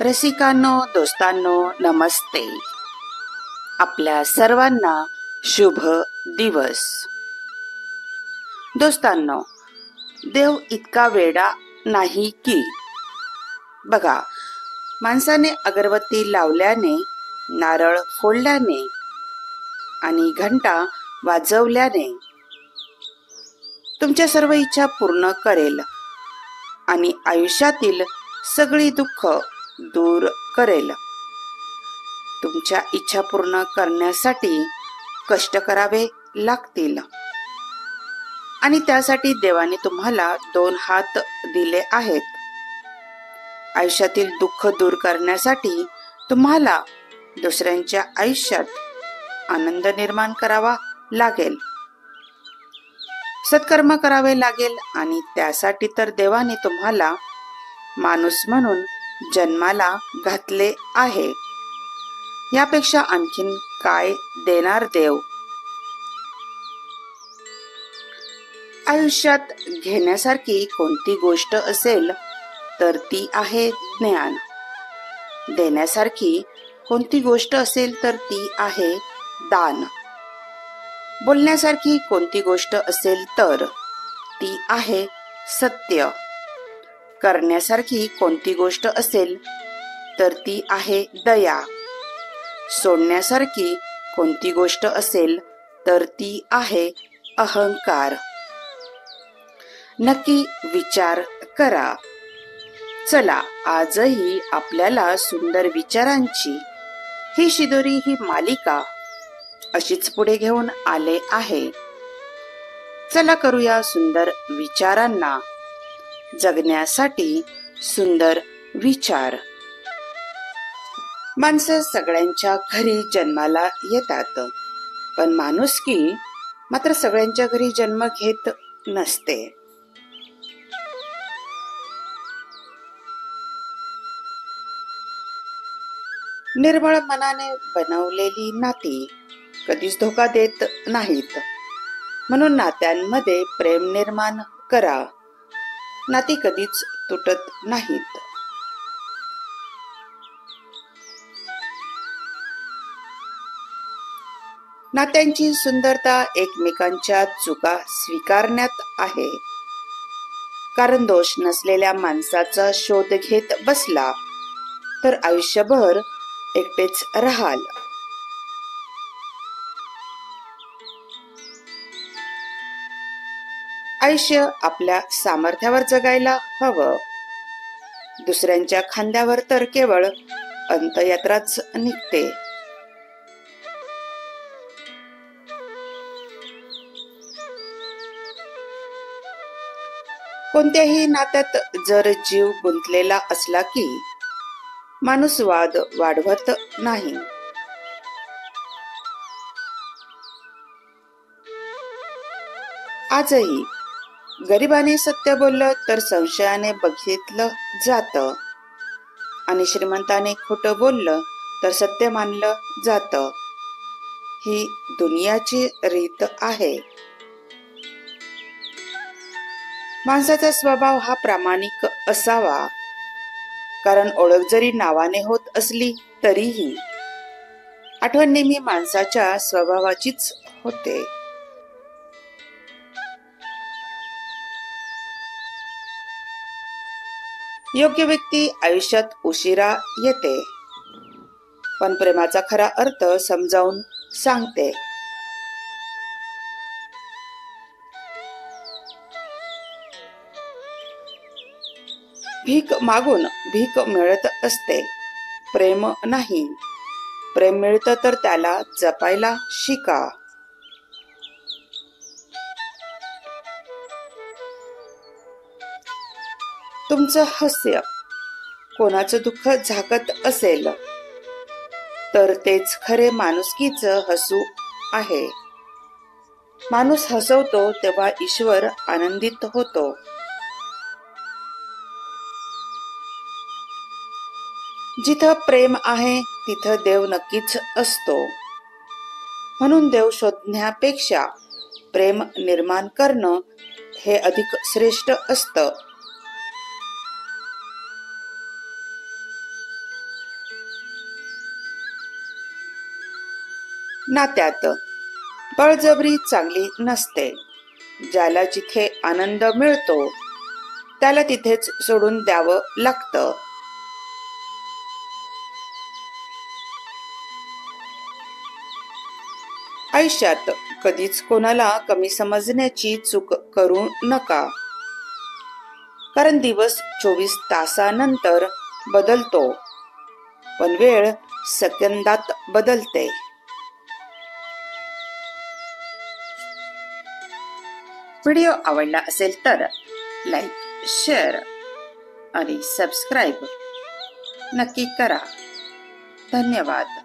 रसिकांनो, दोस्तांनो, नमस्ते. आपल्या सर्वांना शुभ दिवस. दोस्तांनो, देव इतका वेडा नाही की. बघा, माणसाने अगरबत्ती लावल्याने, नारळ फोडल्याने आणि घंटा वाजवल्याने तुमच्या सर्व इच्छा पूर्ण करेल आणि आयुष्यातील सगळी दुःख दूर करेल. तुमच्या इच्छा पूर्ण करण्यासाठी कष्ट करावे लागतील आणि त्यासाठी देवाने तुम्हाला 2 हात दिले आहेत. आयुष्यातील दुःख दूर करण्यासाठी तुम्हाला दुसऱ्यांच्या आयुष्यात आनंद निर्माण करावा लागेल, सत्कर्म करावे लागेल आणि त्यासाठी तर देवाने तुम्हाला माणूस म्हणून जन्माला घातले आहे. यापेक्षा आणखीन काय देणार देव? आयुष्यात घेण्यासारखी कोणती गोष्ट असेल तर ती आहे ज्ञान. देण्यासारखी कोणती गोष्ट असेल तर ती आहे दान. बोलण्यासारखी कोणती गोष्ट असेल तर ती आहे सत्य. करण्यासारखी कोणती गोष्ट असेल तर ती आहे दया. सोडण्यासारखी कोणती गोष्ट असेल तर ती आहे अहंकार. नक्की विचार करा. चला, आजही आपल्याला सुंदर विचारांची ही शिदोरी, ही मालिका अशीच पुढे घेऊन आले आहे. चला करूया सुंदर विचारांना जगण्यासाठी सुंदर विचार. माणसं सगळ्यांच्या घरी जन्माला येतात, पण माणुसकी मात्र सगळ्यांच्या घरी जन्म घेत नसते. निर्मळ मनाने बनवलेली नाती कधीच धोका देत नाहीत. म्हणून नात्यांमध्ये प्रेम निर्माण करा. नाती कधीच तुटत नाहीत. नात्यांची सुंदरता एकमेकांच्या चुका स्वीकारण्यात आहे. कारण दोष नसलेल्या माणसाचा शोध घेत बसला तर आयुष्यभर एकटेच राहाल. आयुष्य आपल्या सामर्थ्यावर जगायला हवं. दुसऱ्यांच्या खांद्यावर तर केवळ अंत्ययात्राच निघते. कोणत्याही नात्यात जर जीव गुंतलेला असला की माणूस वाद वाढवत नाही. आजही गरिबाने सत्य बोललं तर संशयाने बघितलं जातं आणि श्रीमंताने खोटं बोललं तर सत्य मानलं जातं. ही दुनियाची रीत आहे. माणसाचा स्वभाव हा प्रामाणिक असावा. कारण ओळख जरी नावाने होत असली तरीही आठवण नेहमी माणसाच्या स्वभावाचीच होते. योग्य व्यक्ती आयुष्यात उशिरा येते, पण प्रेमाचा खरा अर्थ समजावून सांगते. भीक मागून भीक मिळत असते, प्रेम नाही. प्रेम मिळतं तर त्याला जपायला शिका. तुमचं हास्य कोणाचं दुःख झाकत असेल तर तेच खरे माणुसकीचं हसू आहे. माणूस हसवतो तेव्हा ईश्वर आनंदित होतो. जिथं प्रेम आहे तिथं देव नक्कीच असतो. म्हणून देव शोधण्यापेक्षा प्रेम निर्माण करणं हे अधिक श्रेष्ठ असतं. नात्यात बळजबरी चांगली नसते. ज्याला जिथे आनंद मिळतो त्याला तिथेच सोडून द्यावं लागतं. आयुष्यात कधीच कोणाला कमी समजण्याची चूक करू नका, कारण दिवस 24 तासानंतर बदलतो, पण वेळ सेकंदात बदलते. व्हिडिओ आवडला असेल तर लाईक, शेअर आणि सबस्क्राईब नक्की करा. धन्यवाद.